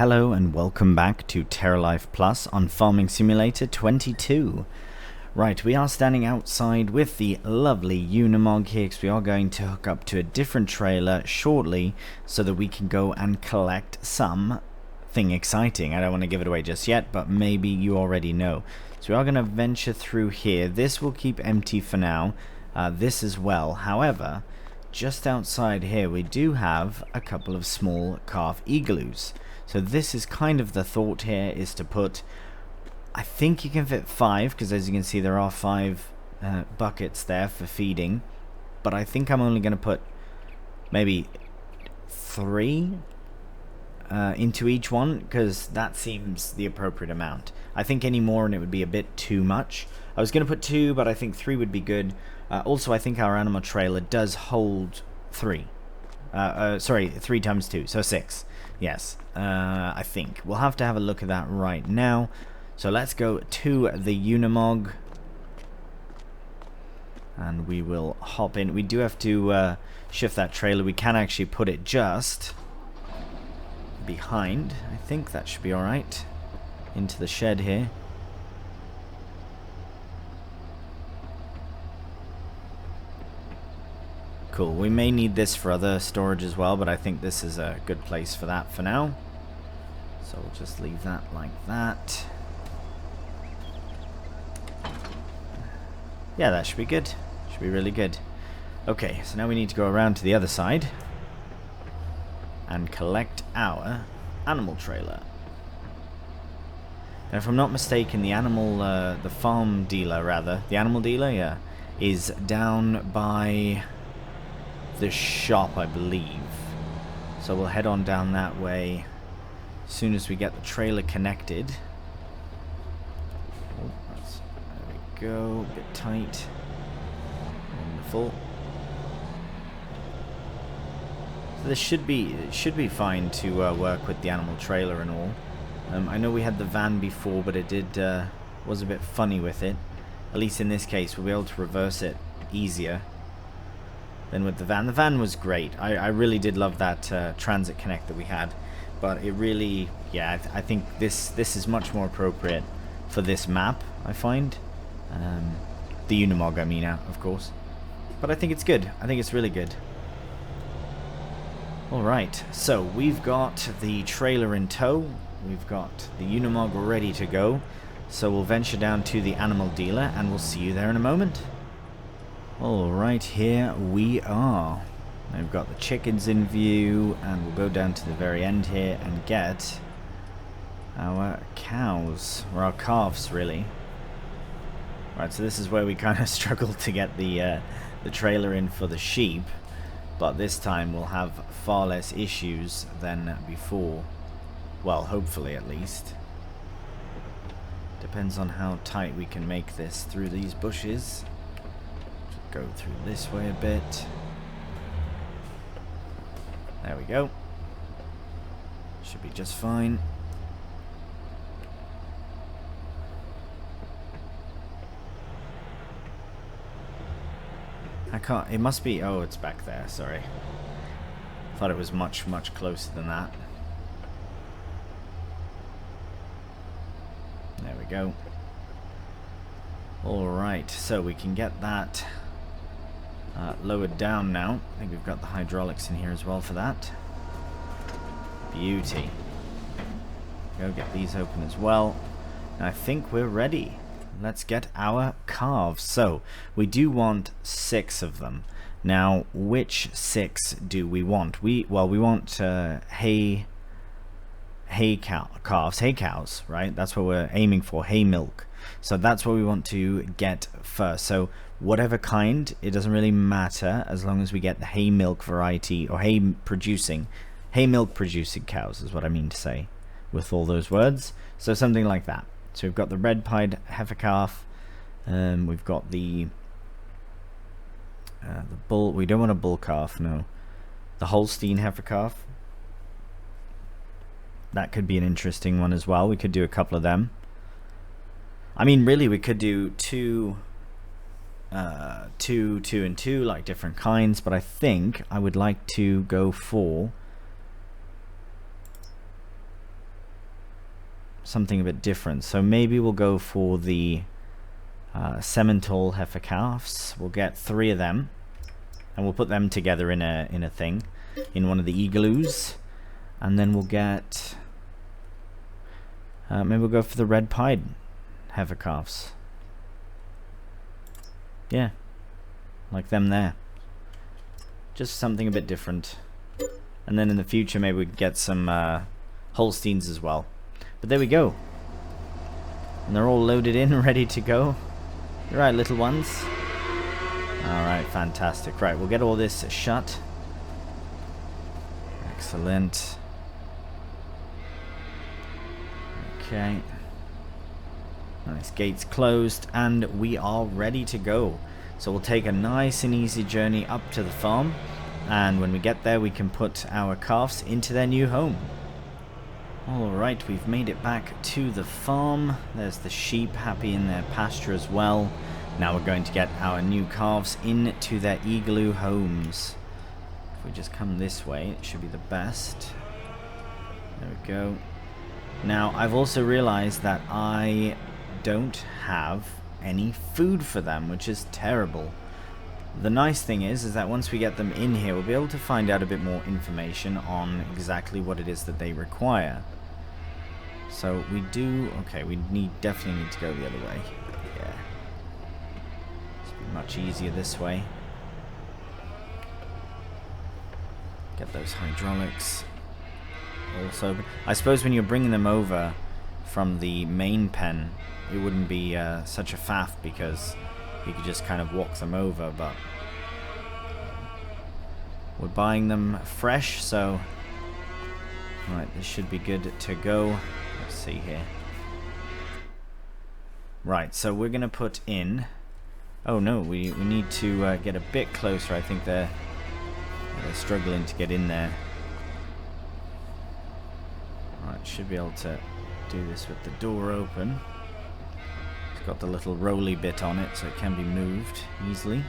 Hello and welcome back to TerraLife Plus on Farming Simulator 22. Right, we are standing outside with the lovely Unimog here because we are going to hook up to a different trailer shortly so that we can go and collect something exciting. I don't want to give it away just yet, but maybe you already know. So we are going to venture through here. This will keep empty for now, this as well. However, just outside here we do have a couple of small calf igloos. So this is kind of the thought here, is to put, I think you can fit 5, because as you can see there are 5 buckets there for feeding, but I think I'm only going to put maybe 3 into each one, because that seems the appropriate amount. I think any more and it would be a bit too much. I was going to put 2, but I think 3 would be good. Also, I think our animal trailer does hold 3. Sorry, 3 times 2, so 6. Yes, I think. We'll have to have a look at that right now. So let's go to the Unimog. And we will hop in. We do have to shift that trailer. We can actually put it just behind. I think that should be alright. Into the shed here. Cool. We may need this for other storage as well, but I think this is a good place for that for now. So we'll just leave that like that. Yeah, that should be good. Should be really good. Okay, so now we need to go around to the other side and collect our animal trailer. And if I'm not mistaken, the animal, the farm dealer rather, the animal dealer, yeah, is down by the shop, I believe. So we'll head on down that way as soon as we get the trailer connected. Oh, there we go, a bit tight. Wonderful. So this should be fine to work with the animal trailer and all. I know we had the van before, but it was a bit funny with it. At least in this case, we'll be able to reverse it easier than with the van. The van was great. I really did love that Transit Connect that we had, but it really, yeah, I think this is much more appropriate for this map, I find. The Unimog, I mean, of course. But I think it's good. I think it's really good. Alright, so we've got the trailer in tow. We've got the Unimog ready to go. So we'll venture down to the animal dealer and we'll see you there in a moment. Alright, here we are. We've got the chickens in view, and we'll go down to the very end here and get our cows, or our calves really. Right, so this is where we kind of struggled to get the trailer in for the sheep, but this time we'll have far less issues than before. Well, hopefully at least. Depends on how tight we can make this through these bushes. Go through this way a bit. There we go. Should be just fine. I can't, it must be, oh, it's back there, sorry. Thought it was much, much closer than that. There we go. Alright, so we can get that lowered down now. I think we've got the hydraulics in here as well for that. Beauty. Go get these open as well. And I think we're ready. Let's get our calves. So we do want 6 of them. Now, which 6 do we want? We want hay cows, right? That's what we're aiming for, hay milk. So that's what we want to get first. So whatever kind, it doesn't really matter as long as we get the hay milk variety, or hay milk producing cows is what I mean to say with all those words. So something like that. So we've got the red pied heifer calf, we've got the bull. We don't want a bull calf, no. The Holstein heifer calf. That could be an interesting one as well. We could do a couple of them. I mean, really, we could do two and two, like different kinds, but I think I would like to go for something a bit different. So maybe we'll go for the Simmental heifer calves. We'll get 3 of them, and we'll put them together in a thing, in one of the igloos, and then we'll get maybe we'll go for the red pied heifer calves. Yeah, like them there. Just something a bit different. And then in the future maybe we could get some Holsteins as well. But there we go. And they're all loaded in, ready to go. Right, little ones. Alright, fantastic. Right, we'll get all this shut. Excellent. Okay. Nice, gates closed, and we are ready to go. So we'll take a nice and easy journey up to the farm, and when we get there we can put our calves into their new home. Alright, we've made it back to the farm. There's the sheep happy in their pasture as well. Now we're going to get our new calves into their igloo homes. If we just come this way, it should be the best. There we go. Now, I've also realized that I don't have any food for them, which is terrible. The nice thing is that once we get them in here, we'll be able to find out a bit more information on exactly what it is that they require. So we do, okay, we definitely need to go the other way. Yeah. It's much easier this way. Get those hydraulics also. I suppose when you're bringing them over from the main pen, it wouldn't be such a faff because you could just kind of walk them over, but we're buying them fresh, so right, this should be good to go. Let's see here. Right, so we're gonna put in, oh no, we need to get a bit closer. I think they're struggling to get in there. Right, should be able to do this with the door open. It's got the little rolly bit on it, so it can be moved easily.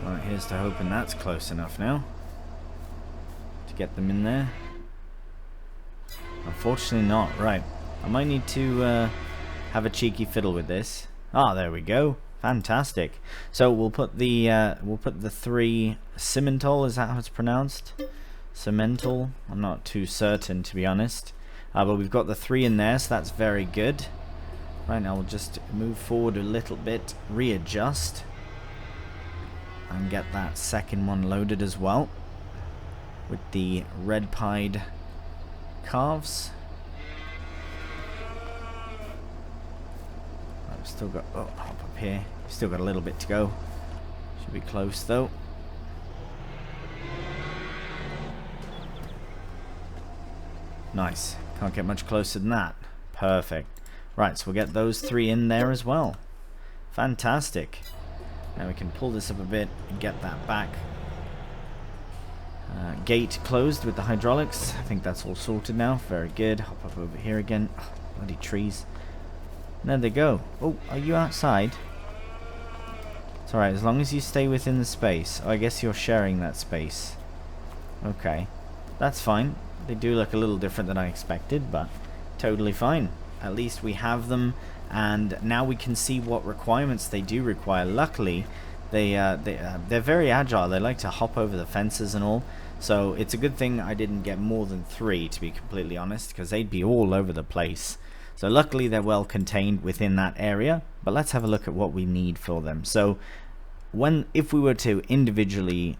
Right, here's to hoping that's close enough now to get them in there. Unfortunately not. Right, I might need to have a cheeky fiddle with this. Ah, there we go. Fantastic. So we'll put the 3 Simmental, is that how it's pronounced? Simmental? I'm not too certain, to be honest. But we've got the 3 in there, so that's very good. Right, now we'll just move forward a little bit, readjust, and get that second one loaded as well with the red pied calves. I've still got, oh, hop up here. Still got a little bit to go. Should be close though. Nice. Can't get much closer than that. Perfect. Right, so we'll get those 3 in there as well. Fantastic. Now we can pull this up a bit and get that back. Gate closed with the hydraulics. I think that's all sorted now. Very good. Hop up over here again. Oh, bloody trees. There they go. Oh, are you outside? It's alright, as long as you stay within the space. Oh, I guess you're sharing that space. Okay. That's fine. They do look a little different than I expected, but totally fine. At least we have them, and now we can see what requirements they do require. Luckily, they're very agile. They like to hop over the fences and all. So it's a good thing I didn't get more than 3, to be completely honest, because they'd be all over the place. So luckily they're well contained within that area. But let's have a look at what we need for them. So if we were to individually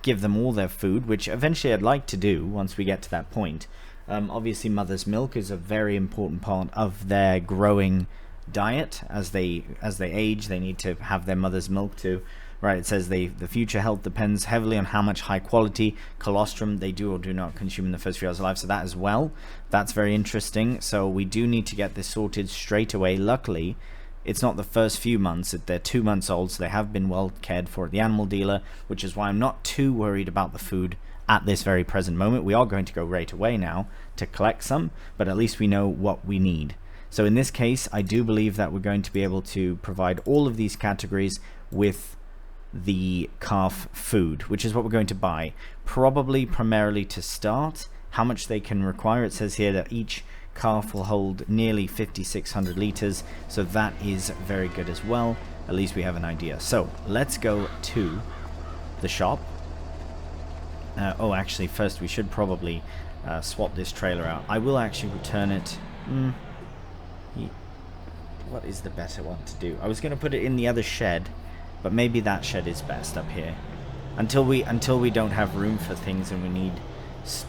give them all their food, which eventually I'd like to do once we get to that point, obviously mother's milk is a very important part of their growing diet. As they age, they need to have their mother's milk too. Right, it says the future health depends heavily on how much high quality colostrum they do or do not consume in the first few hours of life. So that as well, that's very interesting. So we do need to get this sorted straight away. Luckily, it's not the first few months. They're 2 months old, so they have been well cared for at the animal dealer, which is why I'm not too worried about the food at this very present moment. We are going to go right away now to collect some, but at least we know what we need. So in this case, I do believe that we're going to be able to provide all of these categories with the calf food, which is what we're going to buy. Probably primarily to start. How much they can require, it says here that each calf will hold nearly 5,600 liters, so that is very good as well. At least we have an idea. So let's go to the shop. Oh, actually, first we should probably swap this trailer out. I will actually return it. What is the better one to do? I was going to put it in the other shed, but maybe that shed is best up here. Until we don't have room for things and we need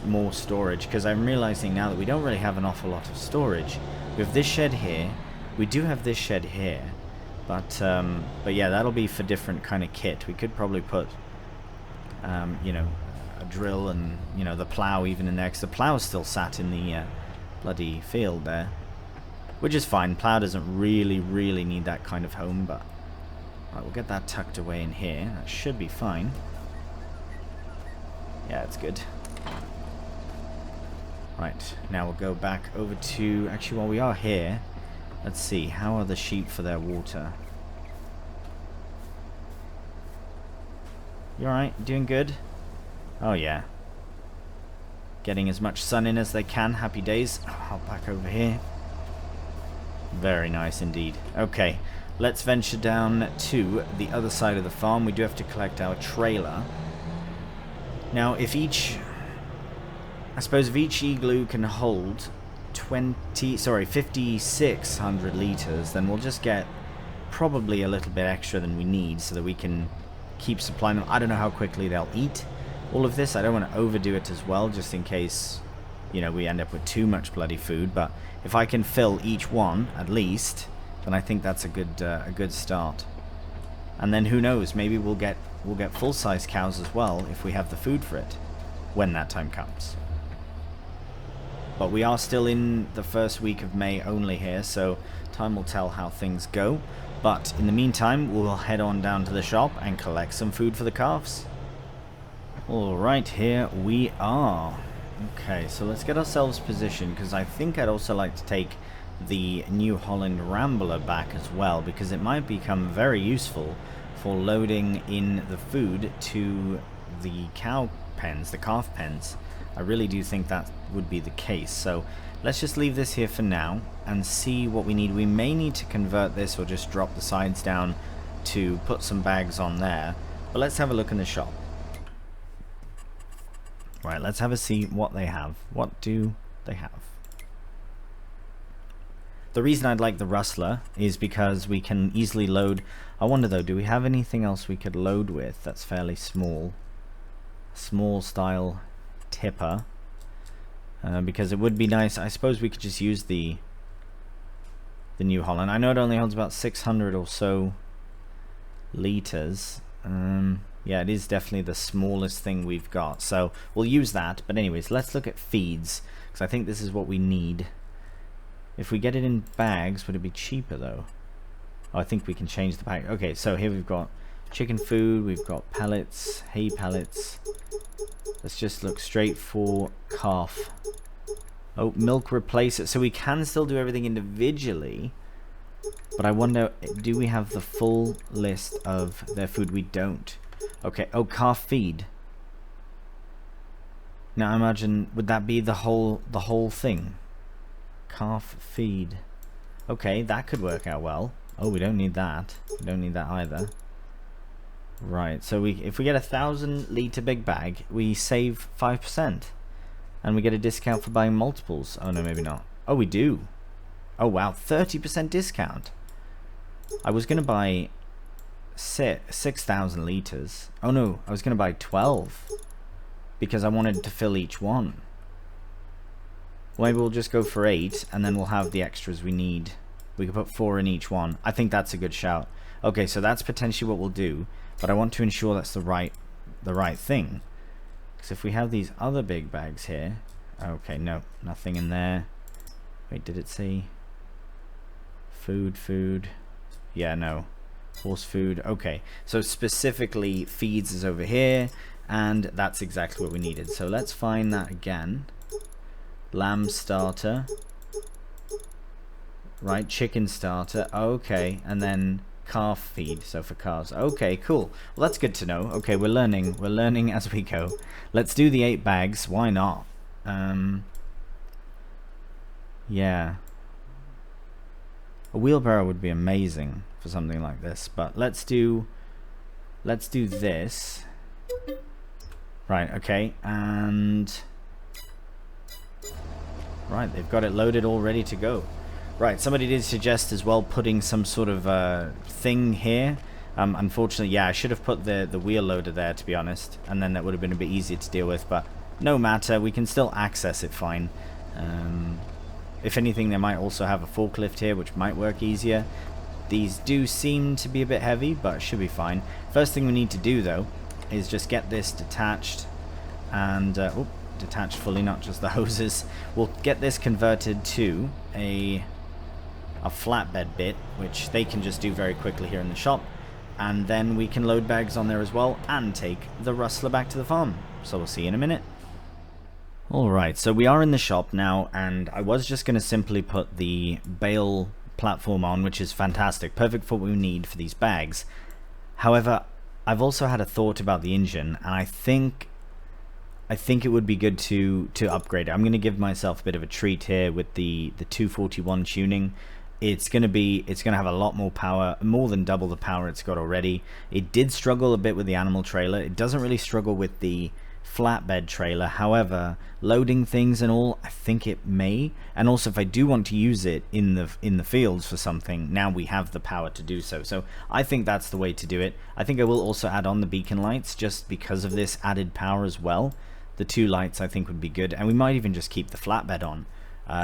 more storage, because I'm realizing now that we don't really have an awful lot of storage. We have this shed here. We do have this shed here. But yeah, that'll be for different kind of kit. We could probably put, you know, a drill and, you know, the plow even in there, because the plow is still sat in the bloody field there, which is fine. Plow doesn't really need that kind of home, but right, we'll get that tucked away in here. That should be fine. Yeah, it's good. Right, now we'll go back over to, actually, while we are here, let's see, how are the sheep for their water? You alright? Doing good? Oh yeah. Getting as much sun in as they can. Happy days. I'll back over here. Very nice indeed. Okay, let's venture down to the other side of the farm. We do have to collect our trailer. Now, if each igloo can hold 5,600 liters, then we'll just get probably a little bit extra than we need so that we can keep supplying them. I don't know how quickly they'll eat all of this. I don't want to overdo it as well, just in case, you know, we end up with too much bloody food. But if I can fill each one at least, then I think that's a good start. And then who knows, maybe we'll get full-size cows as well if we have the food for it when that time comes. But we are still in the first week of May only here, so time will tell how things go. But in the meantime, we'll head on down to the shop and collect some food for the calves. Alright, here we are. Okay, so let's get ourselves positioned, because I think I'd also like to take the New Holland Rambler back as well, because it might become very useful for loading in the food to the cow pens, the calf pens. I really do think that would be the case. So let's just leave this here for now and see what we need. We may need to convert this or just drop the sides down to put some bags on there. But let's have a look in the shop. Right, let's have a see what they have. What do they have? The reason I'd like the Rustler is because we can easily load. I wonder though, do we have anything else we could load with that's fairly small? Small style tipper, because it would be nice. I suppose we could just use the New Holland. I know it only holds about 600 or so liters. Yeah, it is definitely the smallest thing we've got, so we'll use that. But anyways, let's look at feeds, because I think this is what we need. If we get it in bags, would it be cheaper though? Oh, I think we can change the bag. Okay, so here we've got chicken food, we've got pellets, hay pellets. Let's just look straight for calf. Oh, milk replacer. So we can still do everything individually, but I wonder, do we have the full list of their food? We don't. Okay. Oh, calf feed. Now I imagine, would that be the whole thing? Calf feed. Okay, that could work out well. Oh, we don't need that. We don't need that either. Right, so if we get a 1,000 litre big bag, we save 5%. And we get a discount for buying multiples. Oh no, maybe not. Oh, we do. Oh wow, 30% discount. I was going to buy 6,000 litres. Oh no, I was going to buy 12. Because I wanted to fill each one. Well, maybe we'll just go for 8, and then we'll have the extras we need. We can put 4 in each one. I think that's a good shout. Okay, so that's potentially what we'll do. But I want to ensure that's the right thing. Because if we have these other big bags here... Okay, no, nothing in there. Wait, did it say... Food... Yeah, no. Horse food. Okay, so specifically feeds is over here. And that's exactly what we needed. So let's find that again. Lamb starter. Right, chicken starter. Okay, and then calf feed, so for calves. Okay, cool. Well, that's good to know. Okay, we're learning as we go. Let's do the 8 bags. Why not? Yeah. A wheelbarrow would be amazing for something like this, but let's do this. Right, okay, and right, they've got it loaded all ready to go. Right, somebody did suggest as well putting some sort of thing here. Unfortunately, yeah, I should have put the wheel loader there, to be honest, and then that would have been a bit easier to deal with, but no matter, we can still access it fine. If anything, they might also have a forklift here, which might work easier. These do seem to be a bit heavy, but it should be fine. First thing we need to do, though, is just get this detached and detached fully, not just the hoses. We'll get this converted to a flatbed bit, which they can just do very quickly here in the shop, and then we can load bags on there as well and take the rustler back to the farm. So we'll see you in a minute. Alright, so we are in the shop now, and I was just going to simply put the bale platform on, which is fantastic, perfect for what we need for these bags. However, I've also had a thought about the engine, and I think it would be good to upgrade it. I'm going to give myself a bit of a treat here with the 241 tuning. It's going to have a lot more power, more than double the power it's got already. It did struggle a bit with the animal trailer. It doesn't really struggle with the flatbed trailer. However, loading things and all, I think it may. And also, if I do want to use it in the fields for something, now we have the power to do so. So I think that's the way to do it. I think I will also add on the beacon lights just because of this added power as well. The 2 lights I think would be good, and we might even just keep the flatbed on,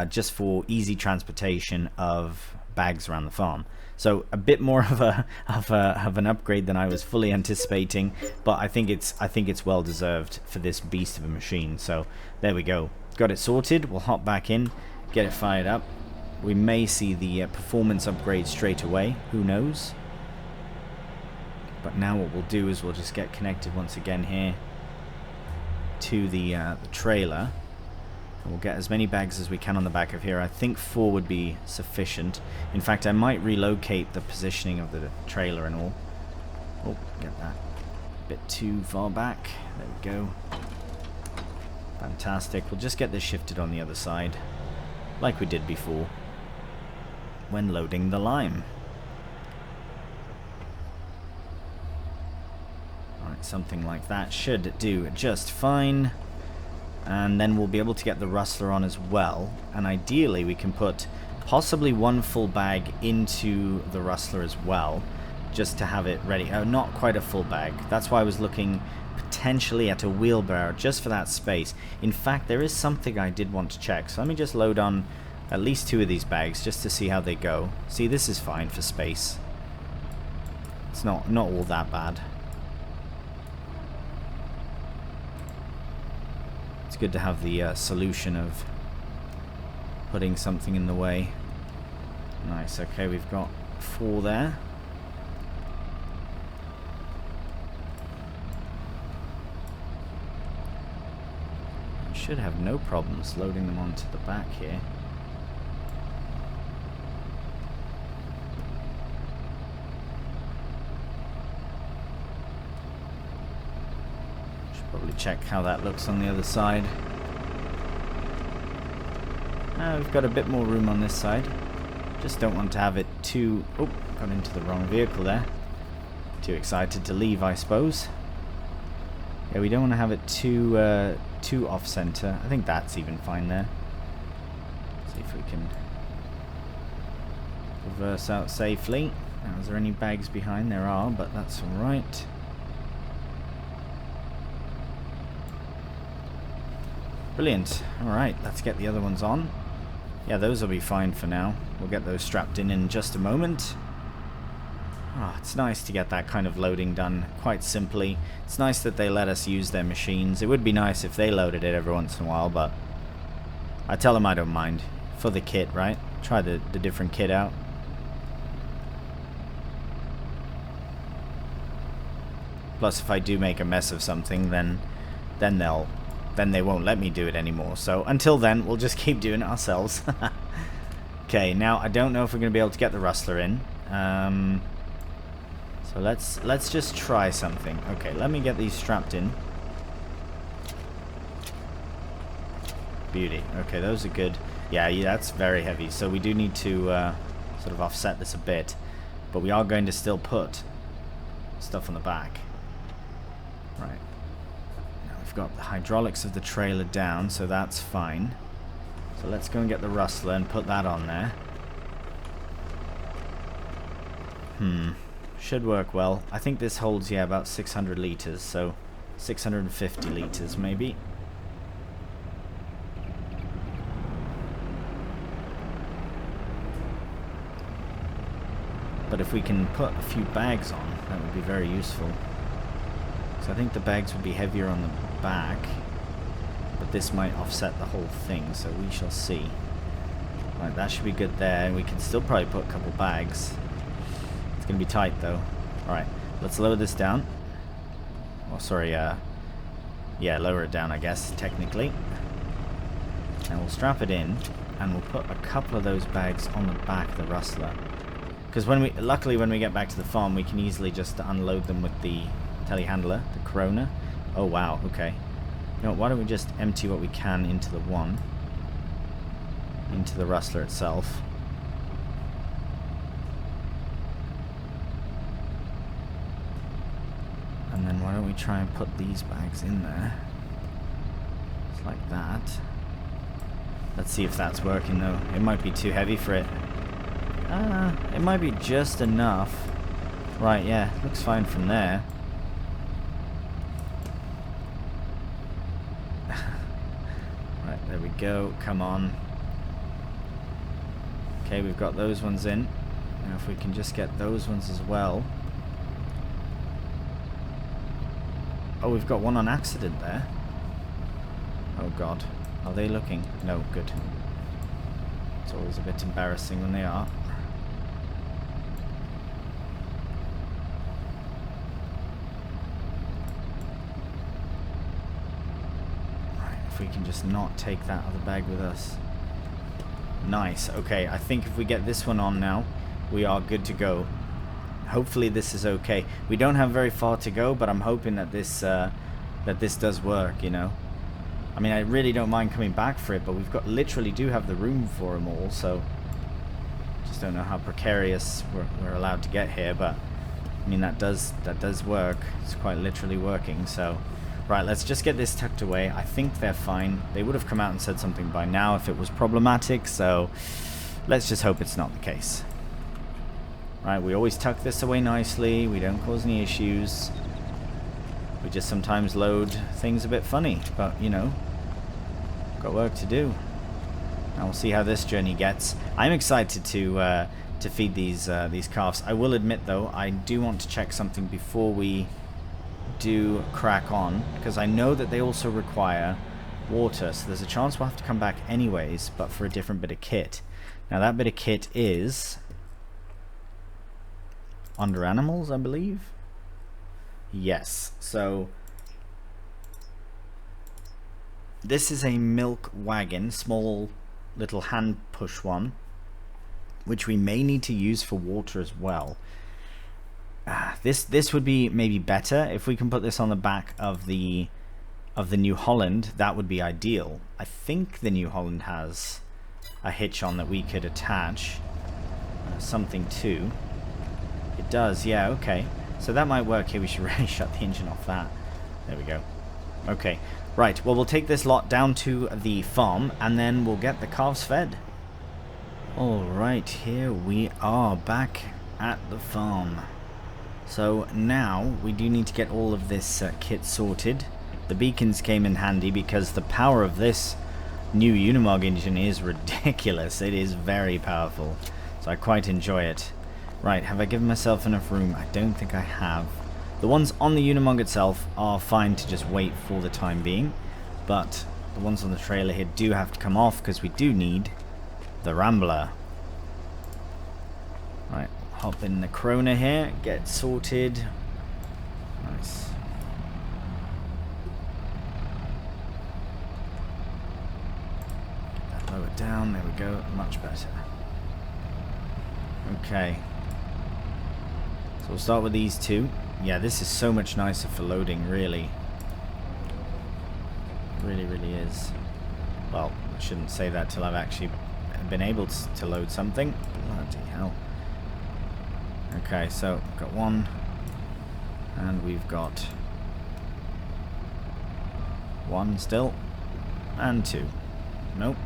just for easy transportation of bags around the farm. So a bit more of an upgrade than I was fully anticipating, but I think it's well deserved for this beast of a machine. So there we go, got it sorted. We'll hop back in, get it fired up. We may see the performance upgrade straight away, who knows. But now what we'll do is we'll just get connected once again here to the trailer. We'll get as many bags as we can on the back of here. I think 4 would be sufficient. In fact, I might relocate the positioning of the trailer and all. Oh, get that a bit too far back. There we go. Fantastic. We'll just get this shifted on the other side, like we did before when loading the lime. Alright, something like that should do just fine. And then we'll be able to get the rustler on as well, and ideally we can put possibly 1 full bag into the rustler as well, just to have it ready. Not quite a full bag. That's why I was looking potentially at a wheelbarrow just for that space. In fact, there is something I did want to check, so let me just load on at least 2 of these bags just to see how they go. See, this is fine for space. It's not all that bad. It's good to have the solution of putting something in the way. Nice, okay, we've got 4 there. We should have no problems loading them onto the back here. Probably check how that looks on the other side. We've got a bit more room on this side. Just don't want to have it too... Oh, got into the wrong vehicle there. Too excited to leave, I suppose. Yeah, we don't want to have it too off-center. I think that's even fine there. See if we can reverse out safely. Now, is there any bags behind? There are, but that's alright. Brilliant. Alright, let's get the other ones on. Yeah, those will be fine for now. We'll get those strapped in just a moment. Oh, it's nice to get that kind of loading done quite simply. It's nice that they let us use their machines. It would be nice if they loaded it every once in a while, but I tell them I don't mind. For the kit, right? Try the different kit out. Plus, if I do make a mess of something, then they won't let me do it anymore. So until then, we'll just keep doing it ourselves. Okay, now I don't know if we're going to be able to get the rustler in. So let's just try something. Okay, let me get these strapped in. Beauty. Okay, those are good. Yeah, that's very heavy. So we do need to sort of offset this a bit. But we are going to still put stuff on the back. Right. Now we've got the hydraulics of the trailer down, so that's fine. So let's go and get the rustler and put that on there. Should work well. I think this holds, yeah, about 600 liters, so 650 liters maybe. But if we can put a few bags on, that would be very useful. So I think the bags would be heavier on the back, but this might offset the whole thing, so we shall see. Right, that should be good there, and we can still probably put a couple bags. It's going to be tight though. Alright, let's lower this down. Oh, sorry, yeah, lower it down, I guess, technically. And we'll strap it in, and we'll put a couple of those bags on the back of the rustler. Because luckily when we get back to the farm, we can easily just unload them with the telehandler, the Corona. Oh wow, okay. You know what, why don't we just empty what we can into the rustler itself. And then why don't we try and put these bags in there. Just like that. Let's see if that's working though. It might be too heavy for it. It might be just enough. Right, yeah, looks fine from there. Right, there we go, come on. Okay, we've got those ones in. Now if we can just get those ones as well. Oh, we've got one on accident there. Oh god, are they looking? No, good. It's always a bit embarrassing when they are. We can just not take that other bag with us. Nice. Okay, I think if we get this one on now, we are good to go. Hopefully this is okay. We don't have very far to go, but I'm hoping that this does work, you know. I mean, I really don't mind coming back for it, but we've got literally do have the room for them all, so just don't know how precarious we're allowed to get here, but I mean that does work. It's quite literally working, so right, let's just get this tucked away. I think they're fine. They would have come out and said something by now if it was problematic, so let's just hope it's not the case. Right, we always tuck this away nicely. We don't cause any issues. We just sometimes load things a bit funny, but you know, got work to do. Now we'll see how this journey gets. I'm excited to feed these calves. I will admit though, I do want to check something before we do crack on, because I know that they also require water, so there's a chance we'll have to come back anyways, but for a different bit of kit. Now that bit of kit is under animals, I believe. Yes, so this is a milk wagon, small little hand push one, which we may need to use for water as well. This would be maybe better if we can put this on the back of the New Holland. That would be ideal. I think the New Holland has a hitch on that we could attach something to. It does, yeah, okay. So that might work here. We should really shut the engine off that. There we go. Okay, right. Well, we'll take this lot down to the farm and then we'll get the calves fed. Alright, here we are back at the farm. So now we do need to get all of this kit sorted. The beacons came in handy because the power of this new Unimog engine is ridiculous. It is very powerful, so I quite enjoy it. Right, have I given myself enough room? I don't think I have. The ones on the Unimog itself are fine to just wait for the time being, but the ones on the trailer here do have to come off because we do need the Rambler. Right, hop in the Corona here, get sorted. Nice. Get that lower down, there we go, much better. Okay. So we'll start with these two. Yeah, this is so much nicer for loading, really. Really, really is. Well, I shouldn't say that till I've actually been able to load something. Bloody hell. Okay, so we've got one. And we've got one still. And two. Nope.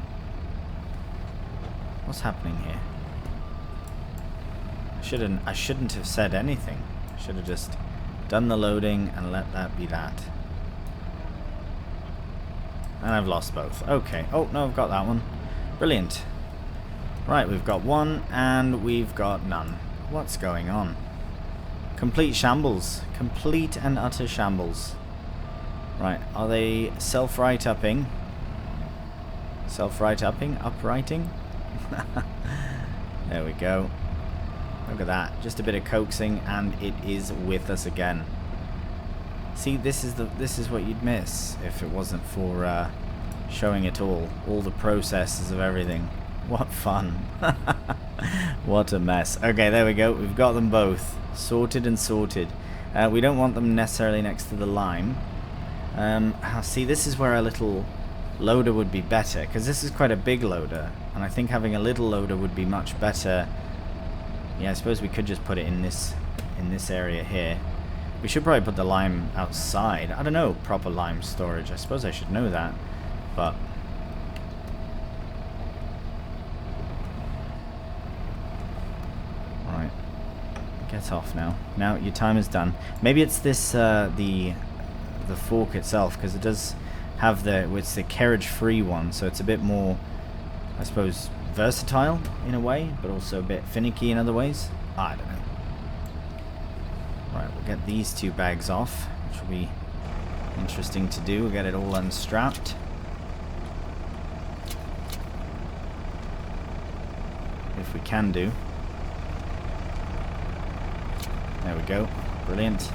What's happening here? I shouldn't have said anything. I should have just done the loading and let that be that. And I've lost both. Okay. Oh, no, I've got that one. Brilliant. Right, we've got one and we've got none. What's going on? Complete shambles. Complete and utter shambles. Right, are they self-right-upping? Self-right-upping? Uprighting? There we go. Look at that. Just a bit of coaxing and it is with us again. See, this is what you'd miss if it wasn't for showing it all the processes of everything. What fun. What a mess. Okay, there we go. We've got them both sorted and sorted. We don't want them necessarily next to the lime. See, this is where a little loader would be better, because this is quite a big loader, and I think having a little loader would be much better. Yeah, I suppose we could just put it in this area here. We should probably put the lime outside. I don't know, proper lime storage. I suppose I should know that, but alright. Get off now. Now your time is done. Maybe it's this the fork itself, because it does have it's the carriage free one, so it's a bit more, I suppose, versatile in a way, but also a bit finicky in other ways. I don't know. Right, we'll get these two bags off, which will be interesting to do. We'll get it all unstrapped. If we can do. There we go. Brilliant.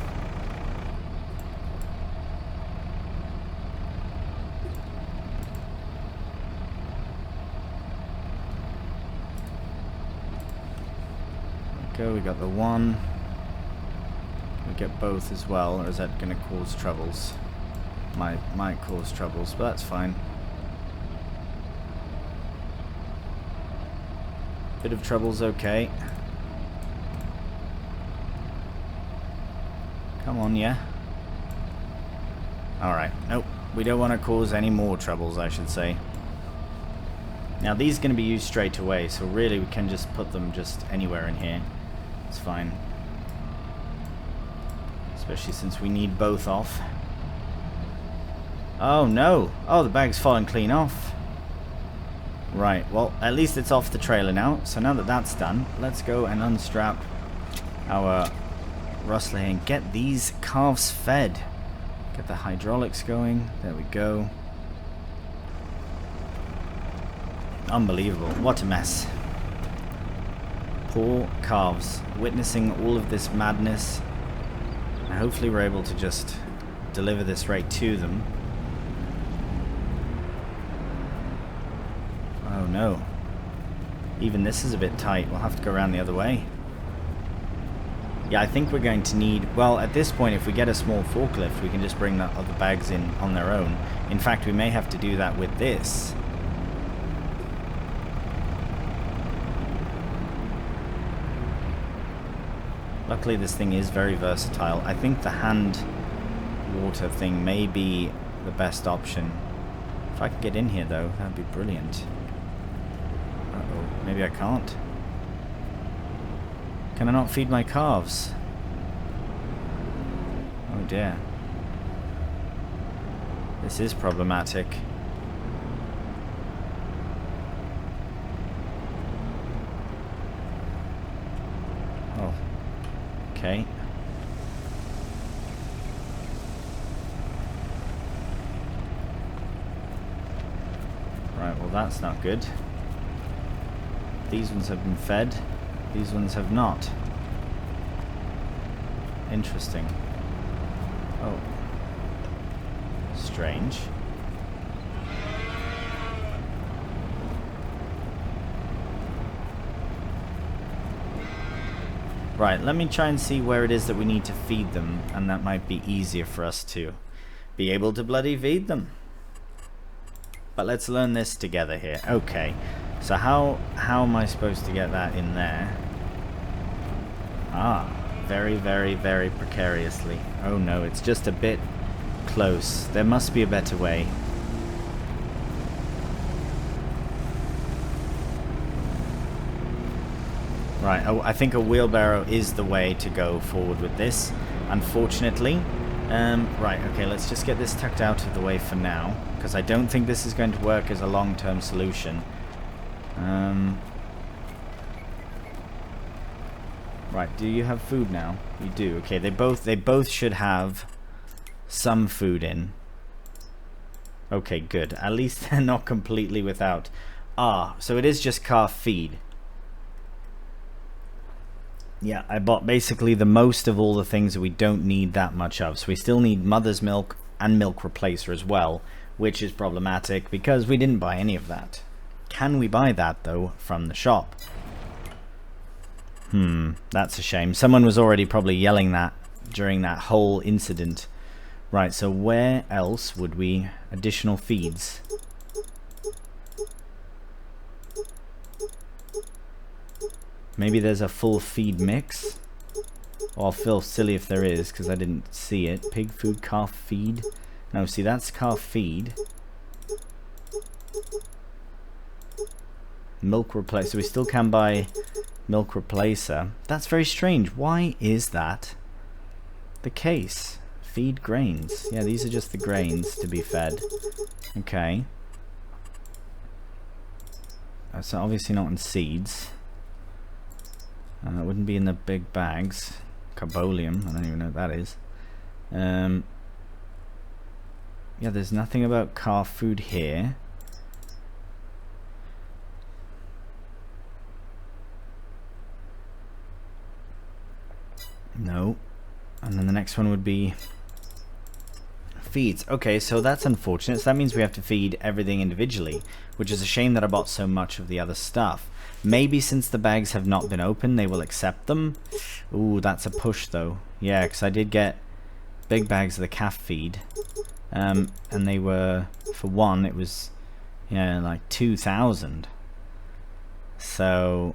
We got the one. We get both as well, or is that going to cause troubles? Might cause troubles, but that's fine. Bit of trouble's okay. Come on, yeah. Alright, nope. We don't want to cause any more troubles, I should say. Now these are going to be used straight away, so really we can just put them just anywhere in here. It's fine. Especially since we need both off. Oh no! Oh, the bag's fallen clean off. Right, well, at least it's off the trailer now. So now that that's done, let's go and unstrap our rustler and get these calves fed. Get the hydraulics going. There we go. Unbelievable. What a mess. Poor calves, witnessing all of this madness. And hopefully we're able to just deliver this right to them. Oh no. Even this is a bit tight. We'll have to go around the other way. Yeah, I think we're going to need... Well, at this point, if we get a small forklift, we can just bring the other bags in on their own. In fact, we may have to do that with this. Luckily, this thing is very versatile. I think the hand water thing may be the best option. If I could get in here, though, that'd be brilliant. Uh-oh, maybe I can't. Can I not feed my calves? Oh dear. This is problematic. Oh. Okay. Right, well that's not good. These ones have been fed. These ones have not. Interesting. Oh. Strange. Right, let me try and see where it is that we need to feed them, and that might be easier for us to be able to bloody feed them. But let's learn this together here. Okay, so how am I supposed to get that in there? Ah, very, very, very precariously. Oh no, it's just a bit close. There must be a better way. Right, oh, I think a wheelbarrow is the way to go forward with this, unfortunately. Right, okay, let's just get this tucked out of the way for now, because I don't think this is going to work as a long-term solution. Right, do you have food now? You do. Okay, they both should have some food in. Okay, good. At least they're not completely without. Ah, so it is just calf feed. Yeah, I bought basically the most of all the things that we don't need that much of. So we still need mother's milk and milk replacer as well, which is problematic because we didn't buy any of that. Can we buy that, though, from the shop? That's a shame. Someone was already probably yelling that during that whole incident. Right, so where else would we... additional feeds? Maybe there's a full feed mix. Well, I'll feel silly if there is, because I didn't see it. Pig food, calf feed. No, see, that's calf feed. Milk replacer. So we still can buy milk replacer. That's very strange. Why is that the case? Feed grains. Yeah, these are just the grains to be fed. Okay. So obviously not in seeds. It wouldn't be in the big bags. Carbolium, I don't even know what that is. Yeah, there's nothing about calf food here. No. And then the next one would be feeds. Okay, so that's unfortunate. So that means we have to feed everything individually, which is a shame that I bought so much of the other stuff. Maybe since the bags have not been opened, they will accept them. Ooh, that's a push though. Yeah, because I did get big bags of the calf feed. And they were, for one, it was, yeah, like 2,000. So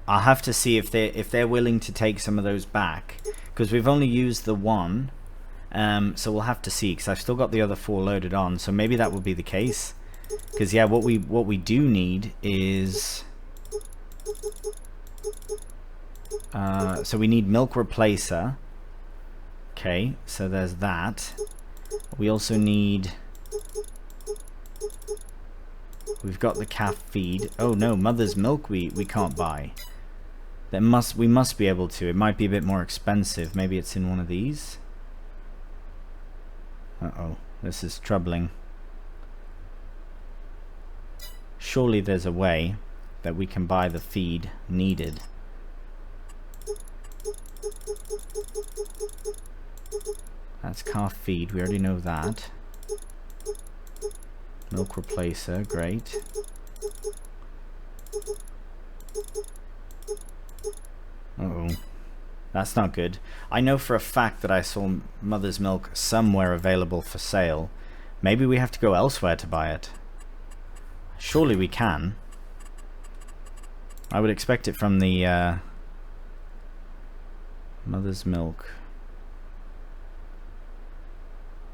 I'll have to see if they're willing to take some of those back, because we've only used the one. So we'll have to see, because I've still got the other 4 loaded on. So maybe that will be the case. Because yeah, what we do need is so we need milk replacer. Okay, so there's that. We also need, we've got the calf feed. Oh no, mother's milk we can't buy. We must be able to. It might be a bit more expensive. Maybe it's in one of these. Uh-oh, this is troubling. Surely there's a way that we can buy the feed needed. That's calf feed, we already know that. Milk replacer, great. Uh-oh. That's not good. I know for a fact that I saw mother's milk somewhere available for sale. Maybe we have to go elsewhere to buy it. Surely we can. I would expect it from the mother's milk.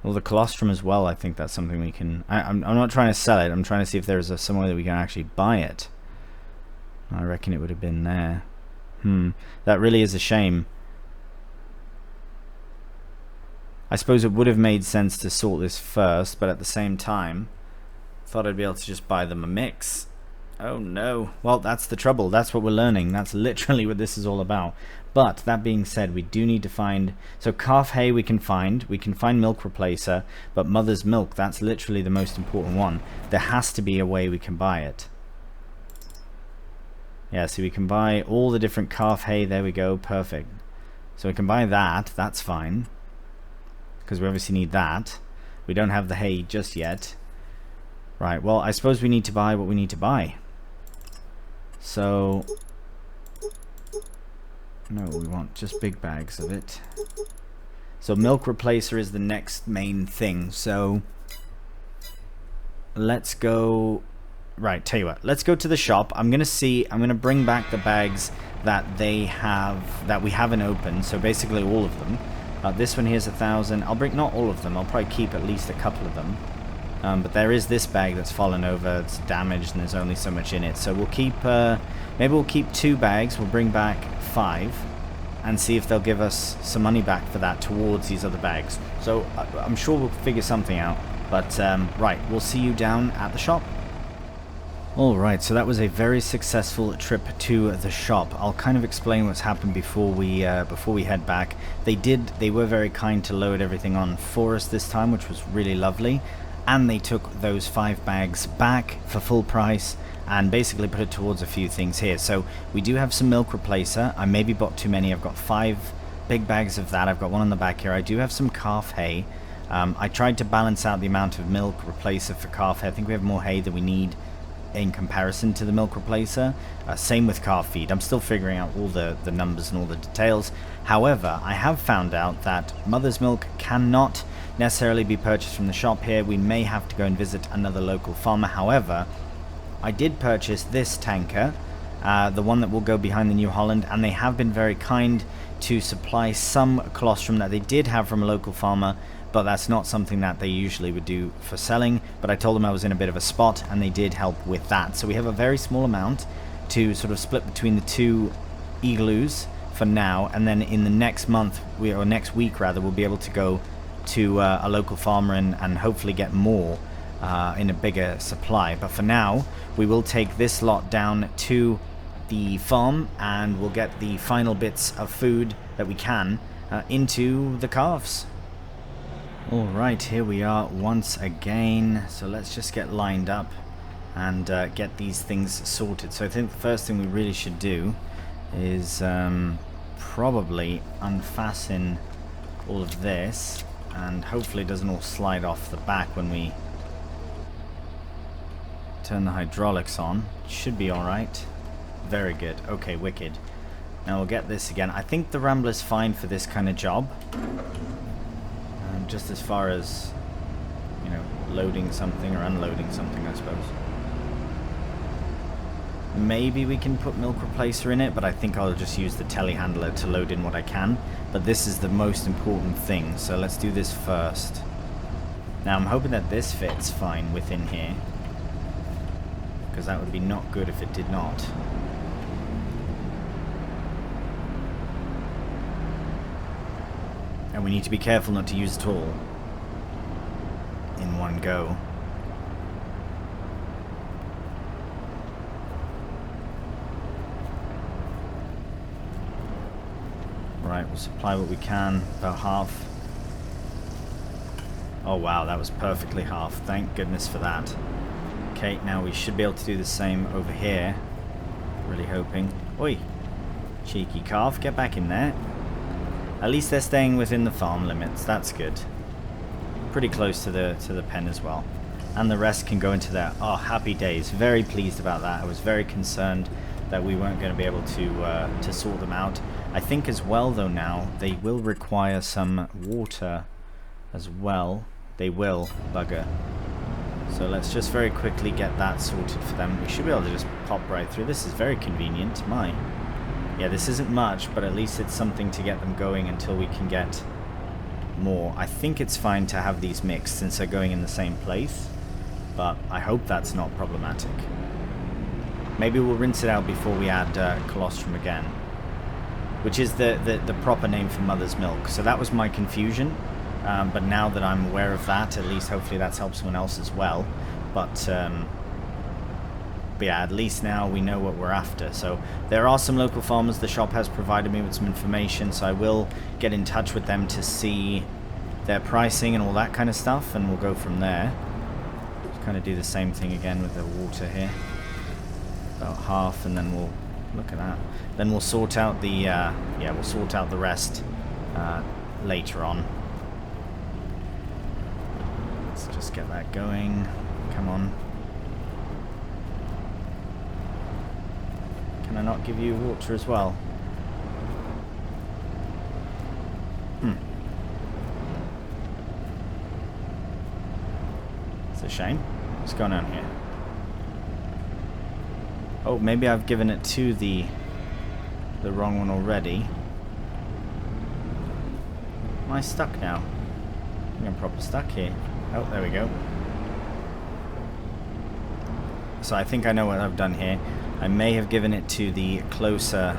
Well, the colostrum as well, I think that's something we can... I'm not trying to sell it, I'm trying to see if there's somewhere that we can actually buy it. I reckon it would have been there. That really is a shame. I suppose it would have made sense to sort this first, but at the same time, thought I'd be able to just buy them a mix. Oh no. Well, that's the trouble. That's what we're learning. That's literally what this is all about. But that being said, we do need to find... So calf hay we can find. We can find milk replacer. But mother's milk, that's literally the most important one. There has to be a way we can buy it. Yeah, so we can buy all the different calf hay. There we go. Perfect. So we can buy that. That's fine. Because we obviously need that. We don't have the hay just yet. Right, well, I suppose we need to buy what we need to buy. So No, we want just big bags of it. So milk replacer is the next main thing. So let's go. Right, tell you what. Let's go to the shop. I'm gonna bring back the bags that they have, that we haven't opened. So basically all of them. This one here's 1,000. I'll bring not all of them. I'll probably keep at least a couple of them. But there is this bag that's fallen over. It's damaged and there's only so much in it. So we'll keep. Maybe we'll keep 2 bags. We'll bring back 5. And see if they'll give us some money back for that towards these other bags. So I'm sure we'll figure something out. But right, we'll see you down at the shop. Alright, so that was a very successful trip to the shop. I'll kind of explain what's happened before we head back. They were very kind to load everything on for us this time, which was really lovely. And they took those 5 bags back for full price and basically put it towards a few things here. So we do have some milk replacer. I maybe bought too many. I've got 5 big bags of that. I've got one on the back here. I do have some calf hay. I tried to balance out the amount of milk replacer for calf hay. I think we have more hay than we need in comparison to the milk replacer. Same with calf feed. I'm still figuring out all the numbers and all the details. However, I have found out that mother's milk cannot necessarily be purchased from the shop here. We may have to go and visit another local farmer. However, I did purchase this tanker, the one that will go behind the New Holland, and they have been very kind to supply some colostrum that they did have from a local farmer, but that's not something that they usually would do for selling. But I told them I was in a bit of a spot and they did help with that. So we have a very small amount to sort of split between the 2 igloos for now, and then in the next month, or next week rather, we'll be able to go to a local farmer and hopefully get more in a bigger supply. But for now, we will take this lot down to the farm and we'll get the final bits of food that we can into the calves. Alright, here we are once again. So let's just get lined up and get these things sorted. So I think the first thing we really should do is probably unfasten all of this, and hopefully it doesn't all slide off the back when we turn the hydraulics on. Should be alright. Very good. Okay, wicked. Now we'll get this again. I think the Rambler's fine for this kind of job. Just as far as, you know, loading something or unloading something, I suppose. Maybe we can put milk replacer in it, but I think I'll just use the telehandler to load in what I can. But this is the most important thing, so let's do this first. Now I'm hoping that this fits fine within here, because that would be not good if it did not. And we need to be careful not to use it all in one go. Right, we'll supply what we can, about half. Oh wow, that was perfectly half. Thank goodness for that. Okay, now we should be able to do the same over here. Really hoping. Oi! Cheeky calf, get back in there. At least they're staying within the farm limits. That's good. Pretty close to the pen as well. And the rest can go into there. Oh, happy days. Very pleased about that. I was very concerned that we weren't going to be able to sort them out. I think as well, though, now, they will require some water as well. They will, bugger. So let's just very quickly get that sorted for them. We should be able to just pop right through. This is very convenient. My. Yeah, this isn't much, but at least it's something to get them going until we can get more. I think it's fine to have these mixed since they're going in the same place, but I hope that's not problematic. Maybe we'll rinse it out before we add colostrum again, which is the proper name for mother's milk. So that was my confusion, but now that I'm aware of that, at least hopefully that's helped someone else as well. But yeah, at least now we know what we're after. So there are some local farmers. The shop has provided me with some information, so I will get in touch with them to see their pricing and all that kind of stuff, and we'll go from there. Just kind of do the same thing again with the water here. About half, and then we'll look at that. Then we'll sort out the yeah, we'll sort out the rest later on. Let's just get that going. Come on. Can I not give you water as well? It's a shame. What's going on here? Oh, maybe I've given it to the wrong one already. Am I stuck now? I think I'm proper stuck here. Oh, there we go. So I think I know what I've done here. I may have given it to the closer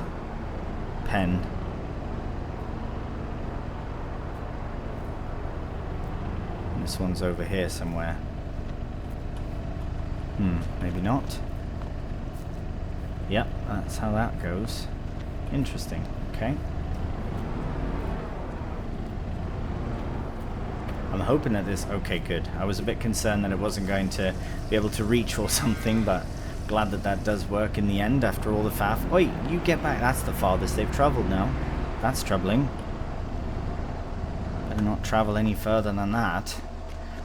pen. And this one's over here somewhere. Maybe not. Yep, that's how that goes. Interesting. Okay. I'm hoping that this... Okay, good. I was a bit concerned that it wasn't going to be able to reach or something, but glad that that does work in the end after all the faff. Wait, you get back. That's the farthest they've traveled now. That's troubling. Better not travel any further than that.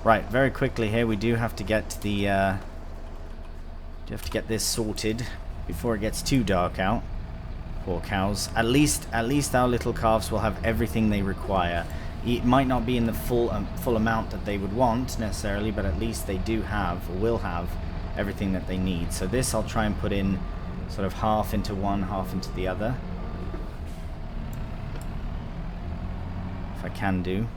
Right, very quickly here, we do have to get the... do have to get this sorted before it gets too dark out. Poor cows. At least our little calves will have everything they require. It might not be in the full amount that they would want necessarily, but at least they do have, or will have, everything that they need. So this I'll try and put in sort of half into one, half into the other. If I can do.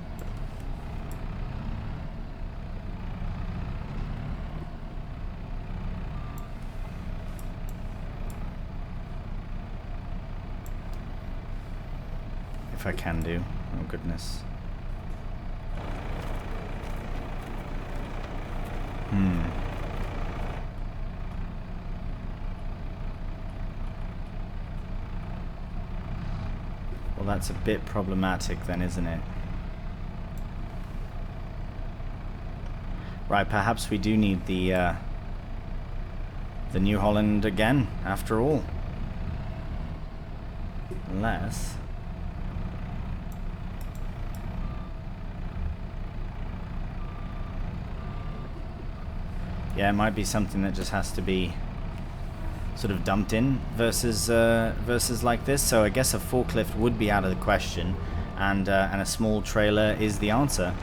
If I can do. Oh goodness. Well, that's a bit problematic then, isn't it? Right, perhaps we do need the New Holland again, after all. Unless... Yeah, it might be something that just has to be sort of dumped in versus like this. So I guess a forklift would be out of the question, and a small trailer is the answer.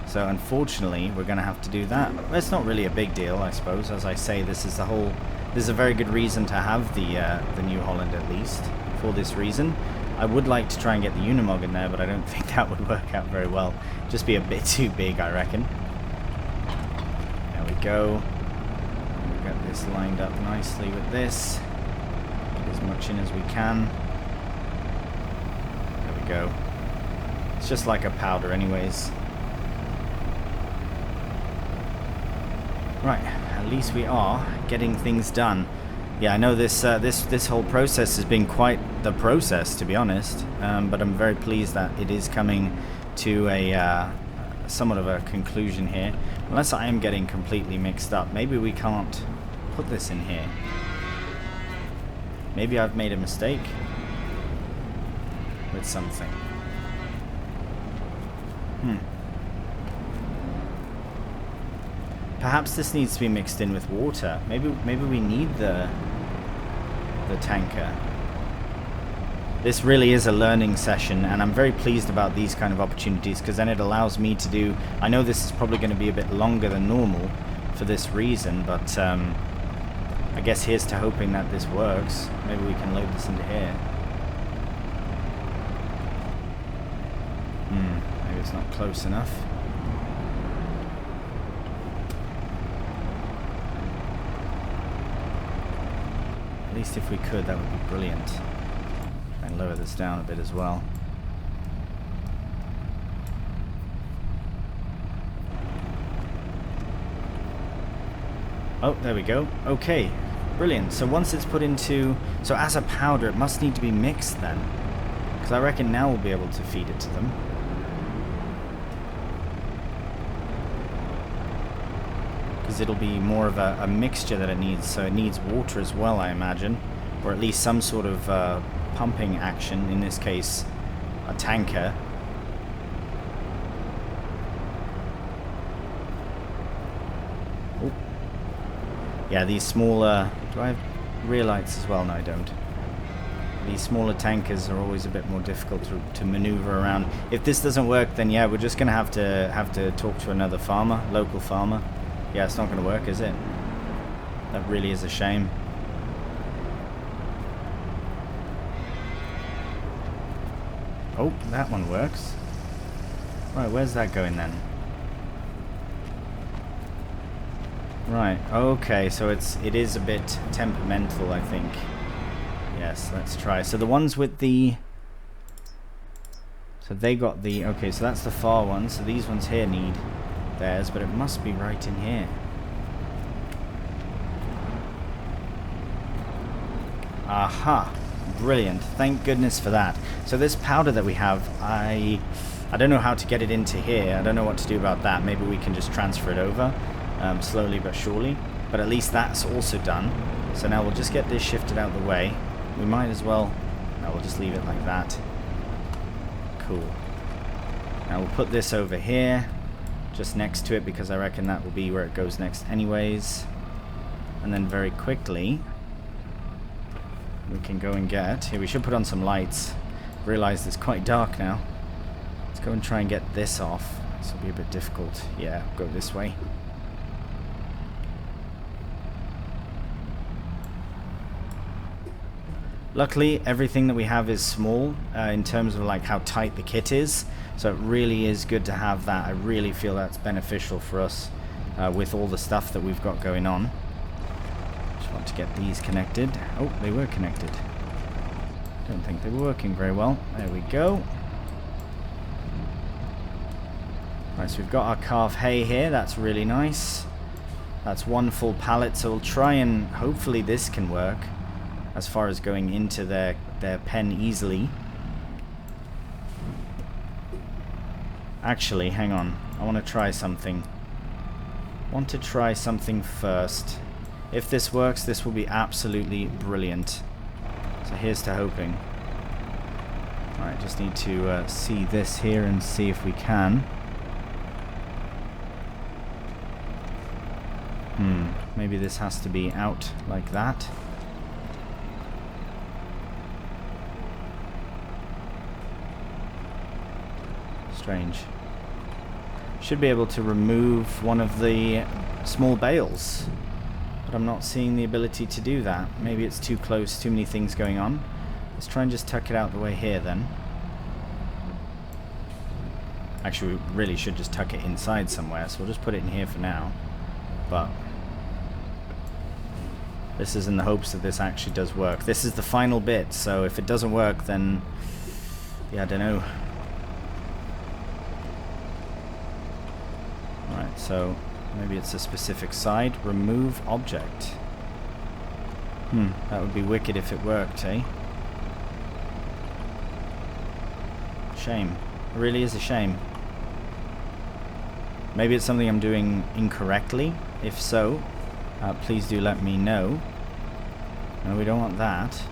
So unfortunately, we're going to have to do that. It's not really a big deal, I suppose. As I say, this is a very good reason to have the New Holland, at least for this reason. I would like to try and get the Unimog in there, but I don't think that would work out very well. Just be a bit too big, I reckon. There we go. Get this lined up nicely with this. Get as much in as we can. There we go. It's just like a powder anyways. Right, at least we are getting things done. Yeah, I know this whole process has been quite the process, to be honest, but I'm very pleased that it is coming to a somewhat of a conclusion here. Unless I am getting completely mixed up. Maybe we can't put this in here. Maybe I've made a mistake with something. Perhaps this needs to be mixed in with water. Maybe we need the tanker. This really is a learning session, and I'm very pleased about these kind of opportunities, because then it allows me to do... I know this is probably going to be a bit longer than normal for this reason, but I guess here's to hoping that this works. Maybe we can load this into here. Maybe it's not close enough. At least if we could, that would be brilliant. And lower this down a bit as well. Oh, there we go. Okay, brilliant. So once it's put into... So as a powder, it must need to be mixed then. Because I reckon now we'll be able to feed it to them. Because it'll be more of a mixture that it needs. So it needs water as well, I imagine. Or at least some sort of pumping action. In this case, a tanker. Yeah, these smaller... Do I have rear lights as well? No, I don't. These smaller tankers are always a bit more difficult to maneuver around. If this doesn't work, then yeah, we're just going to have to talk to another farmer, local farmer, Yeah, it's not going to work, is it? That really is a shame. Oh, that one works. Right, where's that going then? Right, okay, so it is a bit temperamental, I think. Yes, let's try. So the ones with the... So they got the... Okay, so that's the far one. So these ones here need theirs, but it must be right in here. Aha! Brilliant. Thank goodness for that. So this powder that we have, I don't know how to get it into here. I don't know what to do about that. Maybe we can just transfer it over slowly but surely. But at least that's also done. So now we'll just get this shifted out of the way. We might as well... No, we'll just leave it like that. Cool. Now we'll put this over here, just next to it, because I reckon that will be where it goes next anyways. And then very quickly... we can go and get... Here, we should put on some lights. Realize it's quite dark now. Let's go and try and get this off. This will be a bit difficult. Yeah, go this way. Luckily, everything that we have is small in terms of like how tight the kit is. So it really is good to have that. I really feel that's beneficial for us with all the stuff that we've got going on. Want to get these connected. Oh, they were connected. Don't think they were working very well. There we go. Right, so we've got our calf hay here. That's really nice. That's one full pallet, so we'll try and hopefully this can work as far as going into their pen easily. Actually, hang on. I want to try something. First. If this works, this will be absolutely brilliant. So here's to hoping. Alright, just need to see this here and see if we can. Maybe this has to be out like that. Strange. Should be able to remove one of the small bales. But I'm not seeing the ability to do that. Maybe it's too close, too many things going on. Let's try and just tuck it out the way here then. Actually, we really should just tuck it inside somewhere, so we'll just put it in here for now. But this is in the hopes that this actually does work. This is the final bit, so if it doesn't work, then... yeah, I don't know. Alright, so... maybe it's a specific side. Remove object. That would be wicked if it worked, eh? Shame. It really is a shame. Maybe it's something I'm doing incorrectly. If so, please do let me know. No, we don't want that.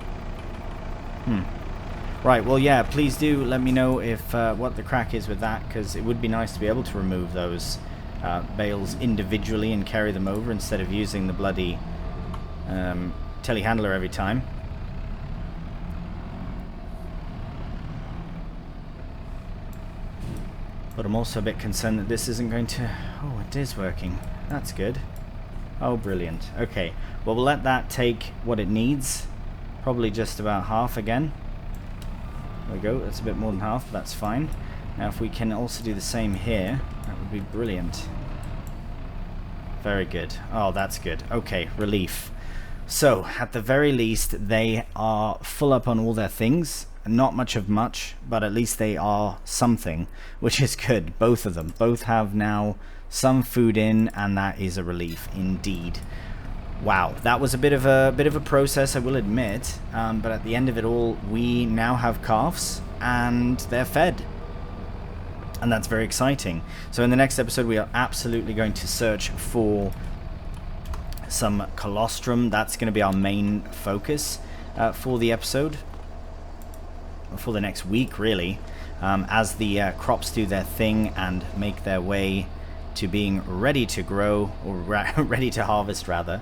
Right, well, yeah, please do let me know if what the crack is with that, because it would be nice to be able to remove those bales individually and carry them over instead of using the bloody telehandler every time. But I'm also a bit concerned that this isn't going to... oh, it is working. That's good. Oh, brilliant. Okay, well, we'll let that take what it needs. Probably just about half again. There we go, that's a bit more than half, but that's fine. Now if we can also do the same here, that would be brilliant. Very good. Oh, that's good. Okay, relief. So, at the very least, they are full up on all their things. Not much of much, but at least they are something, which is good. Both of them. Both have now some food in, and that is a relief indeed. Wow, that was a bit of a process, I will admit, but at the end of it all, we now have calves, and they're fed. And that's very exciting. So in the next episode, we are absolutely going to search for some colostrum. That's going to be our main focus for the episode. For the next week, really. As the crops do their thing and make their way to being ready to grow, or ready to harvest, rather.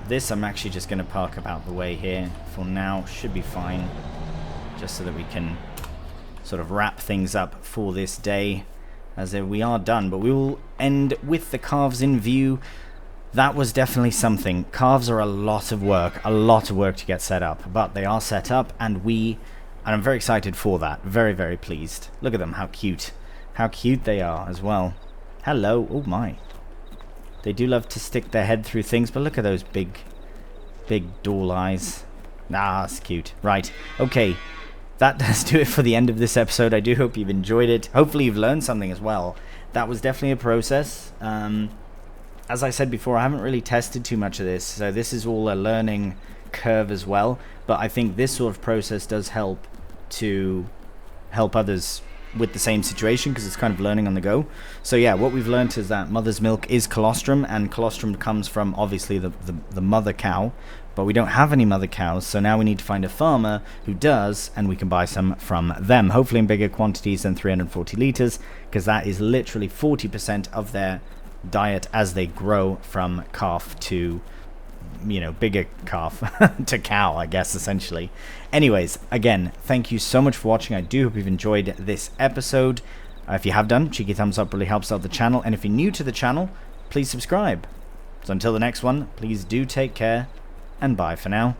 This I'm actually just going to park about the way here for now. Should be fine. Just so that we can sort of wrap things up for this day. as we are done. But we will end with the calves in view. That was definitely something. Calves are a lot of work to get set up, but they are set up, and I'm very excited for that. Very, very pleased. Look at them, how cute they are as well. Hello. Oh my, they do love to stick their head through things, but look at those big doll eyes. Ah, that's cute. Right, okay, that does do it for the end of this episode. I do hope you've enjoyed it. Hopefully you've learned something as well. That was definitely a process. As I said before, I haven't really tested too much of this, so this is all a learning curve as well. But I think this sort of process does help others with the same situation, because it's kind of learning on the go. So yeah, what we've learned is that mother's milk is colostrum, and colostrum comes from obviously the mother cow, but we don't have any mother cows, so now we need to find a farmer who does, and we can buy some from them, hopefully in bigger quantities than 340 liters, because that is literally 40% of their diet as they grow from calf to, you know, bigger calf to cow, I guess, essentially. Anyways, again, thank you so much for watching. I do hope you've enjoyed this episode. If you have done, cheeky thumbs up really helps out the channel, and if you're new to the channel, please subscribe. So until the next one, please do take care, and bye for now.